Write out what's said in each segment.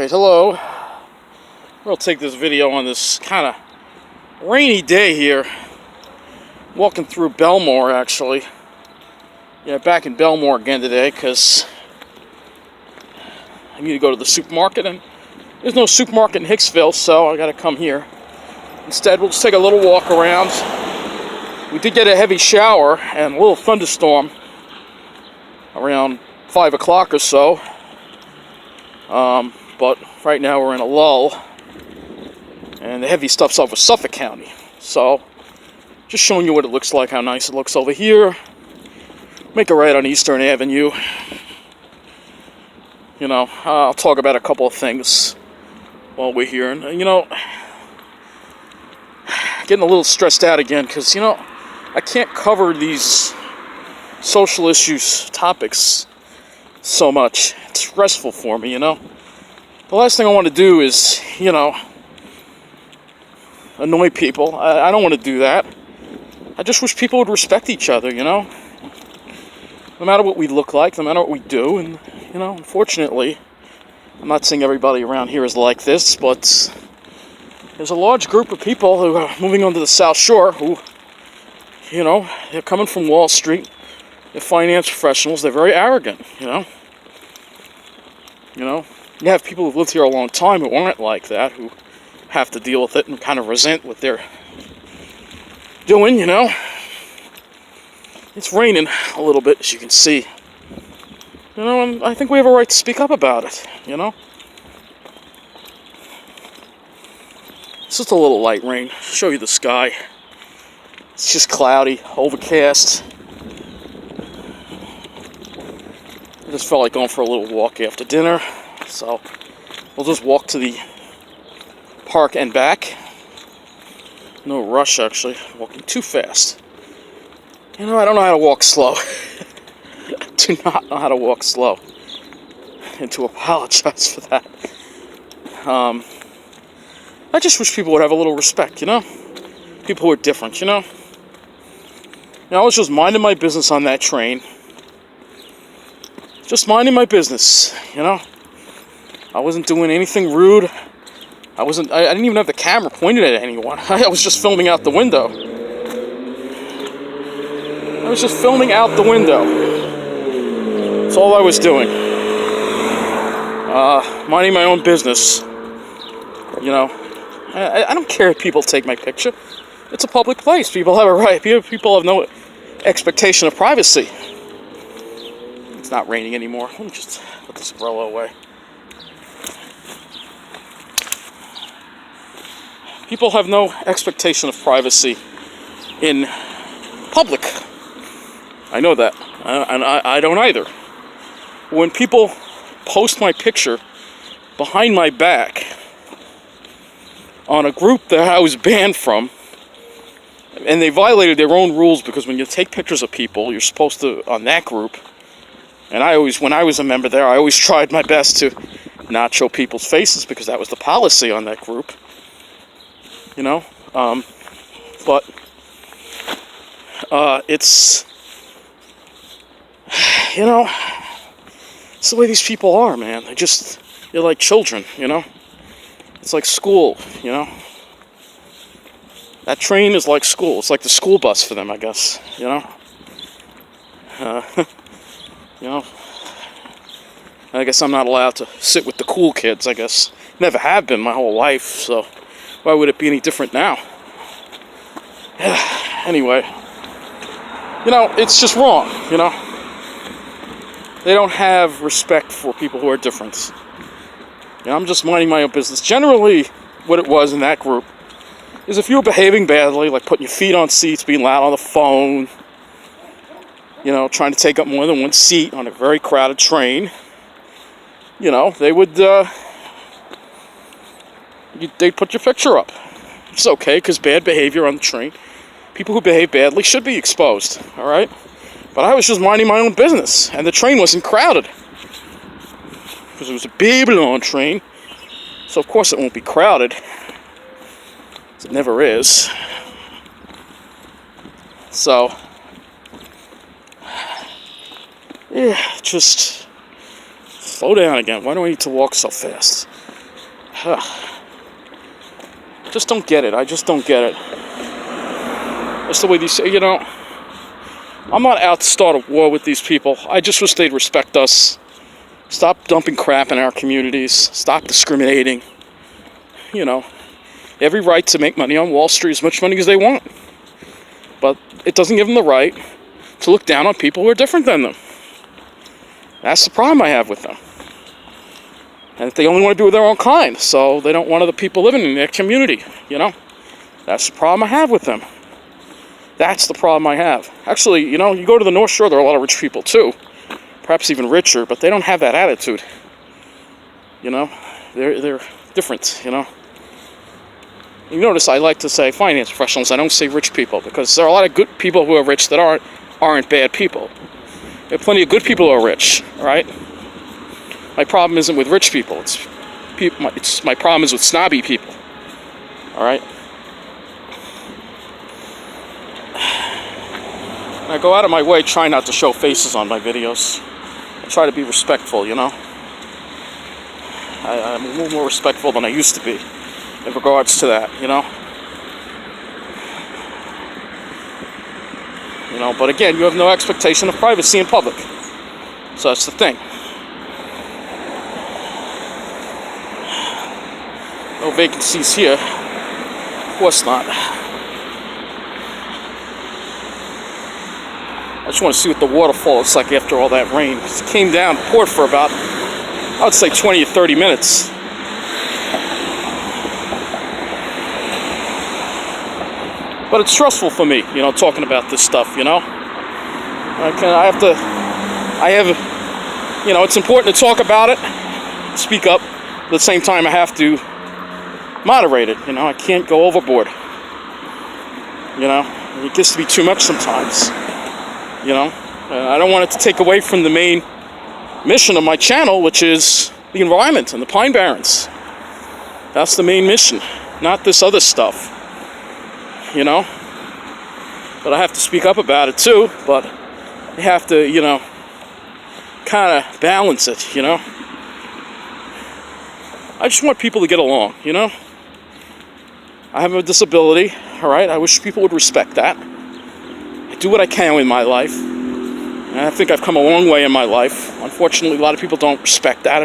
Alright, hello. We'll take this video on this kind of rainy day here. Walking through Bellmore, actually. Yeah, back in Bellmore again today, because I need to go to the supermarket, and there's no supermarket in Hicksville, so I gotta come here. Instead, we'll just take a little walk around. We did get a heavy shower and a little thunderstorm around 5 o'clock or so. But right now we're in a lull, and the heavy stuff's over Suffolk County. So, just showing you what it looks like, how nice it looks over here. Make a right on Eastern Avenue. You know, I'll talk about a couple of things while we're here. And, you know, getting a little stressed out again because, you know, I can't cover these social issues, topics so much. It's stressful for me, you know. The last thing I want to do is, you know, annoy people. I don't want to do that. I just wish people would respect each other, you know. No matter what we look like, no matter what we do. And, you know, unfortunately, I'm not saying everybody around here is like this, but there's a large group of people who are moving onto the South Shore who, you know, they're coming from Wall Street. They're finance professionals. They're very arrogant, you know. You know, you have people who've lived here a long time who aren't like that, who have to deal with it and kind of resent what they're doing, you know. It's raining a little bit, as you can see. You know, and I think we have a right to speak up about it, you know. It's just a little light rain. Show you the sky. It's just cloudy, overcast. I just felt like going for a little walk after dinner, so we'll just walk to the park and back. No rush, actually. Walking too fast. You know, I don't know how to walk slow. I do not know how to walk slow. And to apologize for that. I just wish people would have a little respect, you know? People who are different, you know? You know, I was just minding my business on that train. Just minding my business, you know? I wasn't doing anything rude. I didn't even have the camera pointed at anyone. I was just filming out the window. I was just filming out the window. That's all I was doing. Minding my own business. You know, I don't care if people take my picture. It's a public place. People have a right. People have no expectation of privacy. It's not raining anymore. Let me just put this umbrella away. People have no expectation of privacy in public. I know that. And I don't either. When people post my picture behind my back on a group that I was banned from, and they violated their own rules, because when you take pictures of people, you're supposed to, on that group, and when I was a member there, I always tried my best to not show people's faces, because that was the policy on that group, you know, but, it's, you know, it's the way these people are, man. They're like children, you know. It's like school, you know. That train is like school. It's like the school bus for them, I guess, you know. You know, I guess I'm not allowed to sit with the cool kids, I guess. Never have been my whole life, so why would it be any different now? Anyway, you know, it's just wrong, you know. They don't have respect for people who are different. You know, I'm just minding my own business. Generally, what it was in that group is if you were behaving badly, like putting your feet on seats, being loud on the phone, you know, trying to take up more than one seat on a very crowded train, you know, they would, they'd put your picture up. It's okay, because bad behavior on the train, people who behave badly should be exposed, all right? But I was just minding my own business, and the train wasn't crowded. Because it was a Babylon train, so of course it won't be crowded. It never is. So, yeah, just slow down again. Why do I need to walk so fast? Just don't get it. I just don't get it. That's the way these, I'm not out to start a war with these people. I just wish they'd respect us. Stop dumping crap in our communities. Stop discriminating. Every right to make money on Wall Street, as much money as they want. But it doesn't give them the right to look down on people who are different than them. That's the problem I have with them. And they only want to be with their own kind, so they don't want other people living in their community, That's the problem I have with them. That's the problem I have. Actually, you go to the North Shore, there are a lot of rich people too. Perhaps even richer, but they don't have that attitude. They're different, You notice I like to say finance professionals, I don't say rich people, because there are a lot of good people who are rich that aren't bad people. There are plenty of good people who are rich, all right? My problem isn't with rich people. My problem is with snobby people. All right. I go out of my way, try not to show faces on my videos. I try to be respectful, I'm a little more respectful than I used to be in regards to that, But again, you have no expectation of privacy in public. So that's the thing. No vacancies here. Of course not. I just want to see what the waterfall looks like after all that rain. It came down, poured for about, I would say 20 or 30 minutes. But it's stressful for me, talking about this stuff, it's important to talk about it, speak up. At the same time, I have to moderate it, I can't go overboard. It gets to be too much sometimes. I don't want it to take away from the main mission of my channel, which is the environment and the Pine Barrens. That's the main mission, not this other stuff. But I have to speak up about it too, but I have to, kind of balance it, I just want people to get along, I have a disability, all right? I wish people would respect that. I do what I can in my life, and I think I've come a long way in my life. Unfortunately, a lot of people don't respect that.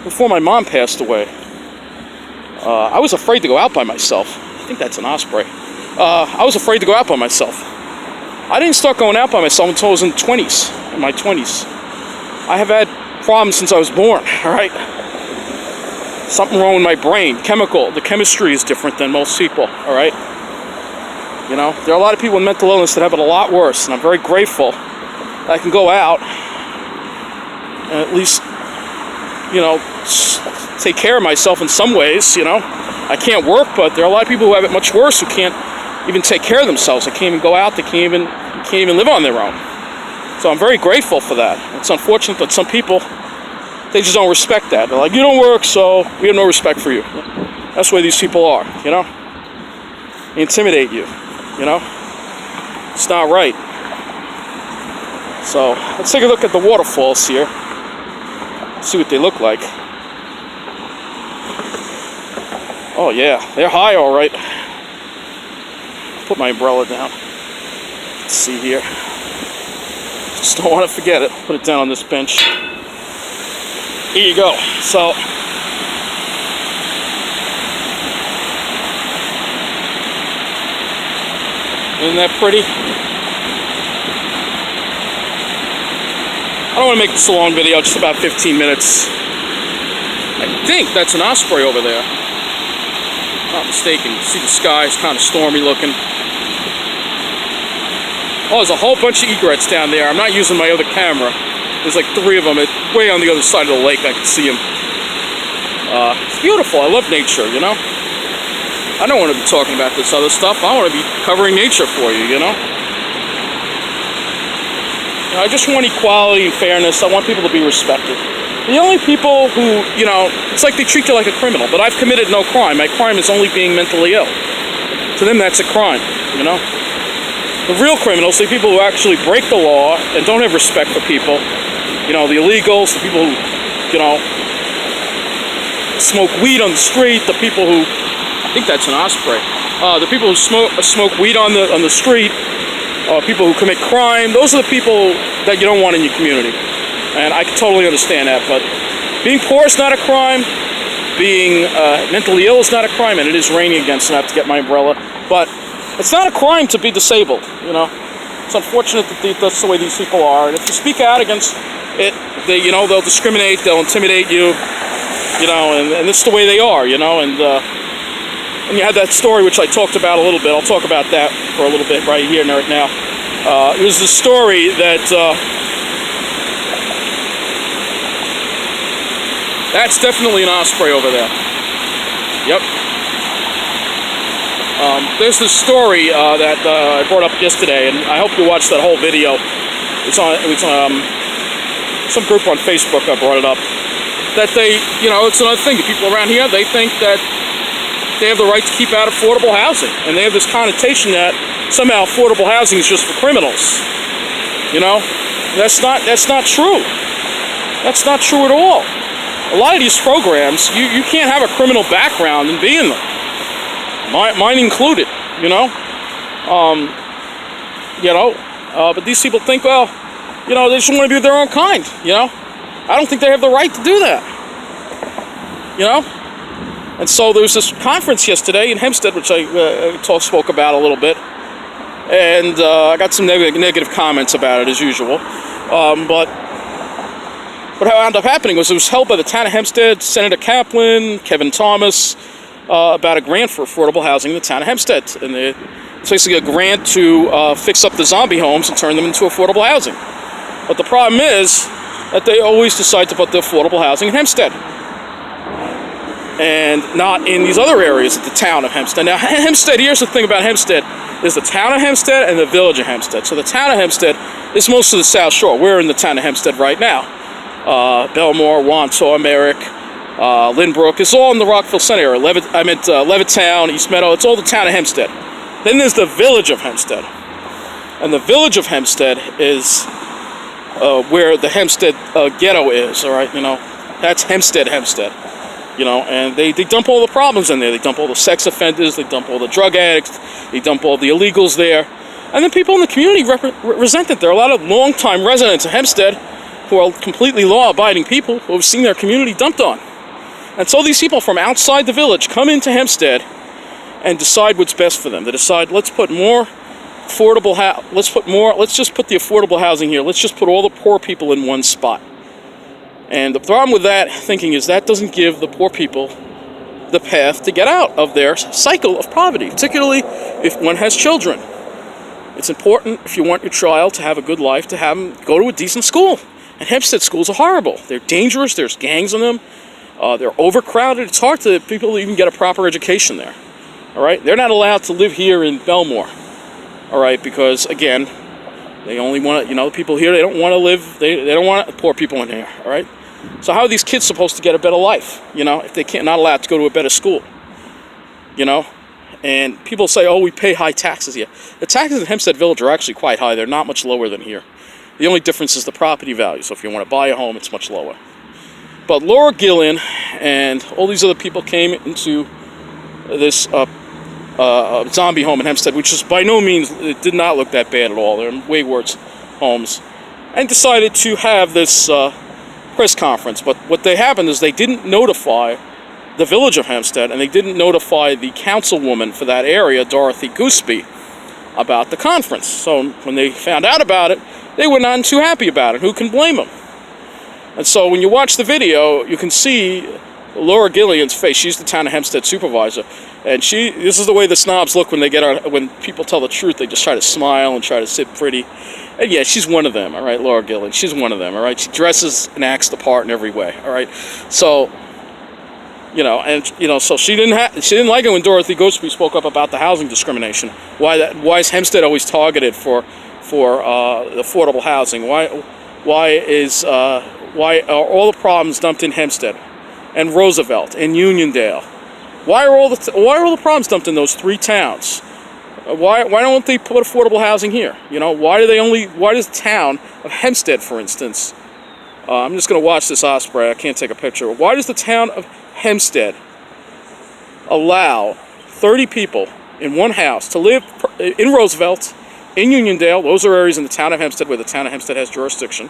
Before my mom passed away, I was afraid to go out by myself. I think that's an osprey. I was afraid to go out by myself. I didn't start going out by myself until I was in my 20s. I have had problems since I was born, all right? Something wrong with my brain. The chemistry is different than most people, all right? There are a lot of people with mental illness that have it a lot worse, and I'm very grateful that I can go out and at least, take care of myself in some ways, I can't work, but there are a lot of people who have it much worse who can't even take care of themselves. They can't even go out. They can't even live on their own. So I'm very grateful for that. It's unfortunate that some people, they just don't respect that. They're like, you don't work, so we have no respect for you. That's the way these people are, They intimidate you, It's not right. So let's take a look at the waterfalls here. See what they look like. Oh yeah, they're high all right. Put my umbrella down. Let's see here. Just don't want to forget it. Put it down on this bench. Here you go. So, isn't that pretty? I don't want to make this a long video, just about 15 minutes. I think that's an osprey over there. Not mistaken. See the sky is kind of stormy looking. Oh, there's a whole bunch of egrets down there. I'm not using my other camera. There's like 3 of them. It's way on the other side of the lake. I can see them. It's beautiful. I love nature, I don't want to be talking about this other stuff. I want to be covering nature for you, I just want equality and fairness. I want people to be respected. The only people who, it's like they treat you like a criminal, but I've committed no crime. My crime is only being mentally ill. To them, that's a crime, The real criminals, the people who actually break the law and don't have respect for people, the illegals, the people who you know, smoke weed on the street, the people who, I think that's an osprey, the people who smoke weed on the street, people who commit crime, those are the people that you don't want in your community. And I can totally understand that, but being poor is not a crime, being mentally ill is not a crime, and it is raining again, so I have to get my umbrella, but it's not a crime to be disabled, you know. It's unfortunate that that's the way these people are, and if you speak out against it, you know, they'll discriminate, they'll intimidate you, you know, and it's the way they are, you know, and you had that story which I talked about a little bit. I'll talk about that for a little bit right here and right now. It was the story that that's definitely an osprey over there. Yep. There's this story that I brought up yesterday, and I hope you watched that whole video. It was some group on Facebook that brought it up. That they, you know, it's another thing. The people around here, they think that they have the right to keep out affordable housing, and they have this connotation that somehow affordable housing is just for criminals. You know, that's not true. That's not true at all. A lot of these programs, you can't have a criminal background and be in them. Mine included, you know. But these people think, well, you know, they just want to be their own kind, you know. I don't think they have the right to do that, you know. And so there was this conference yesterday in Hempstead, which I spoke about a little bit, and I got some negative comments about it as usual. But what wound up happening was it was held by the town of Hempstead, Senator Kaplan, Kevin Thomas, about a grant for affordable housing in the town of Hempstead. And it's basically a grant to fix up the zombie homes and turn them into affordable housing. But the problem is that they always decide to put the affordable housing in Hempstead and not in these other areas of the town of Hempstead. Now, Hempstead, here's the thing about Hempstead. There's the town of Hempstead and the village of Hempstead. So the town of Hempstead is most of the South Shore. We're in the town of Hempstead right now. Bellmore, Wantaw, Merrick, Lynbrook. It's all in the Rockville Center area. Levittown, East Meadow. It's all the town of Hempstead. Then there's the village of Hempstead. And the village of Hempstead is where the Hempstead ghetto is, all right? You know, that's Hempstead. You know, and they dump all the problems in there. They dump all the sex offenders, they dump all the drug addicts, they dump all the illegals there. And then people in the community resent it. There are a lot of long-time residents of Hempstead who are completely law-abiding people who have seen their community dumped on. And so these people from outside the village come into Hempstead and decide what's best for them. They decide, let's just put the affordable housing here. Let's just put all the poor people in one spot. And the problem with that thinking is that doesn't give the poor people the path to get out of their cycle of poverty, particularly if one has children. It's important, if you want your child to have a good life, to have them go to a decent school. And Hempstead schools are horrible. They're dangerous. There's gangs in them. They're overcrowded. It's hard for people to even get a proper education there. All right? They're not allowed to live here in Bellmore. All right? Because, again, they only want to, the people here, they don't want to live, they don't want poor people in here. All right? So how are these kids supposed to get a better life, if they not allowed to go to a better school? And people say, oh, we pay high taxes here. The taxes in Hempstead Village are actually quite high. They're not much lower than here. The only difference is the property value. So if you want to buy a home, it's much lower. But Laura Gillen and all these other people came into this zombie home in Hempstead, which is by no means, it did not look that bad at all. They're way worse homes. And decided to have this press conference. But what happened is they didn't notify the Village of Hempstead, and they didn't notify the councilwoman for that area, Dorothy Goosby, about the conference. So when they found out about it, they were not too happy about it. Who can blame them? And so when you watch the video, you can see Laura Gillen's face. She's the town of Hempstead supervisor, and this is the way the snobs look when when people tell the truth. They just try to smile and try to sit pretty. And yeah, she's one of them. All right, Laura Gillen. She's one of them. All right, she dresses and acts the part in every way. All right, so. So she didn't like it when Dorothy Goosby spoke up about the housing discrimination. Why is Hempstead always targeted for affordable housing? Why are all the problems dumped in Hempstead and Roosevelt and Uniondale? Why are all the problems dumped in those three towns? Why don't they put affordable housing here? Why does the town of Hempstead, for instance, I'm just going to watch this osprey. I can't take a picture. Why does the town of Hempstead allow 30 people in one house to live in Roosevelt, in Uniondale? Those are areas in the town of Hempstead where the town of Hempstead has jurisdiction.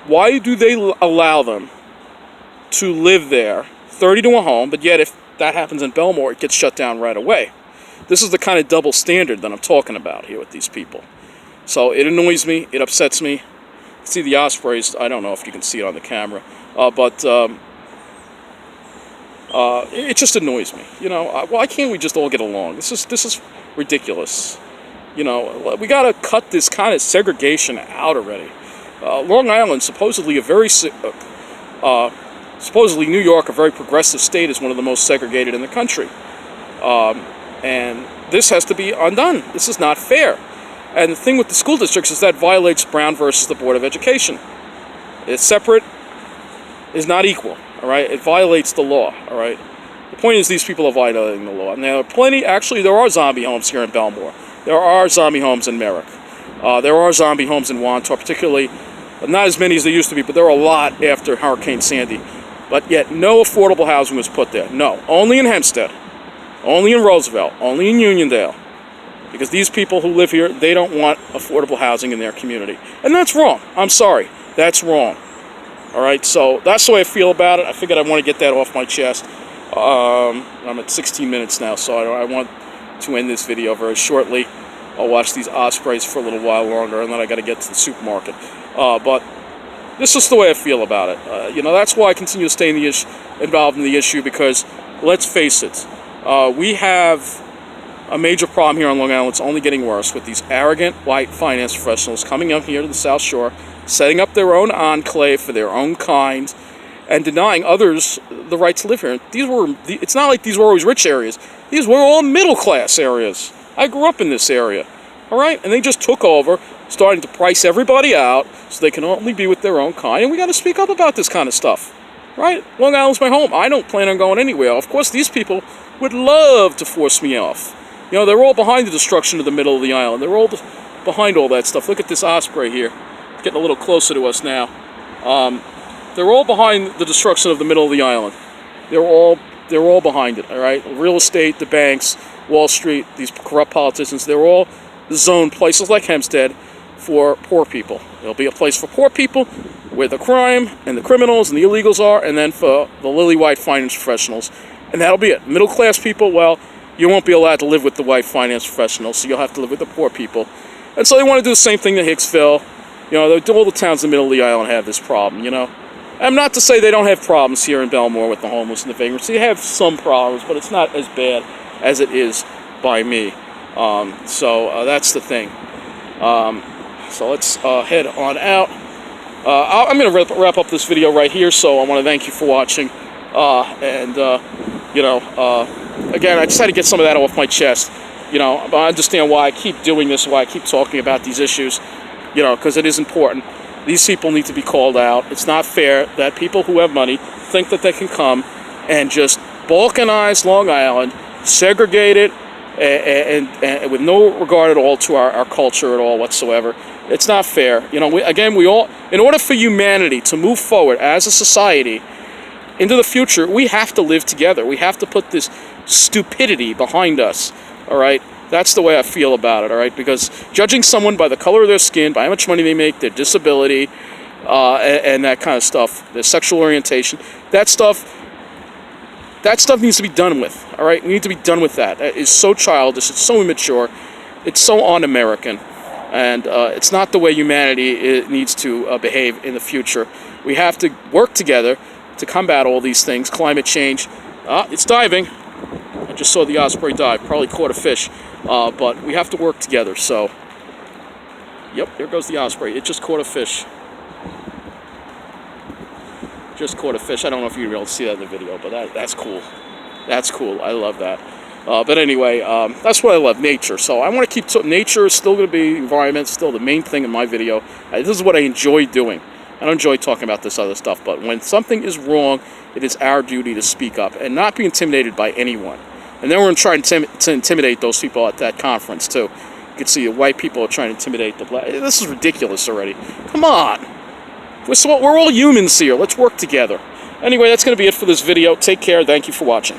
Why do they allow them to live there, 30 to a home, but yet if that happens in Bellmore, it gets shut down right away? This is the kind of double standard that I'm talking about here with these people. So it annoys me. It upsets me. See the ospreys. I don't know if you can see it on the camera, but it just annoys me. You know, why can't we just all get along? This is ridiculous. You know, we got to cut this kind of segregation out already. Long Island, supposedly supposedly New York, a very progressive state, is one of the most segregated in the country. And this has to be undone. This is not fair. And the thing with the school districts is that violates Brown versus the Board of Education. It's separate, is not equal, all right? It violates the law, all right? The point is these people are violating the law. And there are plenty, actually, there are zombie homes here in Bellmore. There are zombie homes in Merrick. There are zombie homes in Wantor, particularly, not as many as there used to be, but there are a lot after Hurricane Sandy. But yet, no affordable housing was put there. No, only in Hempstead, only in Roosevelt, only in Uniondale. Because these people who live here, they don't want affordable housing in their community. And that's wrong. I'm sorry. That's wrong. All right, so that's the way I feel about it. I figured I want to get that off my chest. I'm at 16 minutes now, so I want to end this video very shortly. I'll watch these ospreys for a little while longer, and then I got to get to the supermarket. But this is the way I feel about it. You know, that's why I continue to stay involved in the issue, because let's face it, we have a major problem here on Long Island. It's only getting worse with these arrogant white finance professionals coming up here to the South Shore, setting up their own enclave for their own kind, and denying others the right to live here. It's not like these were always rich areas. These were all middle-class areas. I grew up in this area, all right? And they just took over, starting to price everybody out so they can only be with their own kind. And we got to speak up about this kind of stuff, right? Long Island's my home. I don't plan on going anywhere. Of course, these people would love to force me off. You know, they're all behind the destruction of the middle of the island. They're all behind all that stuff. Look at this osprey here. It's getting a little closer to us now. They're all behind the destruction of the middle of the island. They're all behind it, all right? Real estate, the banks, Wall Street, these corrupt politicians, they're all zoned places like Hempstead for poor people. There'll be a place for poor people where the crime and the criminals and the illegals are, and then for the lily white finance professionals. And that'll be it. Middle-class people, well, you won't be allowed to live with the white finance professionals, so you'll have to live with the poor people. And so they want to do the same thing to Hicksville. You know, all the towns in the middle of the island have this problem, you know. I'm not to say they don't have problems here in Bellmore with the homeless and the vagrancy. They have some problems, but it's not as bad as it is by me. So that's the thing. So let's head on out. I'm going to wrap up this video right here, so I want to thank you for watching. Again, I just had to get some of that off my chest. You know, I understand why I keep doing this, why I keep talking about these issues, you know, because it is important. These people need to be called out. It's not fair that people who have money think that they can come and just balkanize Long Island, segregate it, and with no regard at all to our culture at all whatsoever. It's not fair. You know, we all, in order for humanity to move forward as a society into the future, we have to live together. We have to put this stupidity behind us, all right? That's the way I feel about it, all right? Because judging someone by the color of their skin, by how much money they make, their disability, and that kind of stuff, their sexual orientation, that stuff needs to be done with, all right? We need to be done with that. That is so childish. It's so immature. It's so un-American. And it's not the way humanity needs to behave in the future. We have to work together to combat all these things. Climate change. It's diving. I just saw the osprey dive. Probably caught a fish. But we have to work together. So, yep, there goes the osprey. It just caught a fish. Just caught a fish. I don't know if you'll be able to see that in the video, but that's cool. That's cool. I love that. But anyway, that's what I love, nature. So I want to keep nature is still going to be environment, still the main thing in my video. This is what I enjoy doing. I don't enjoy talking about this other stuff, but when something is wrong, it is our duty to speak up and not be intimidated by anyone. And then we're trying to intimidate those people at that conference, too. You can see the white people are trying to intimidate the black. This is ridiculous already. Come on. We're all humans here. Let's work together. Anyway, that's going to be it for this video. Take care. Thank you for watching.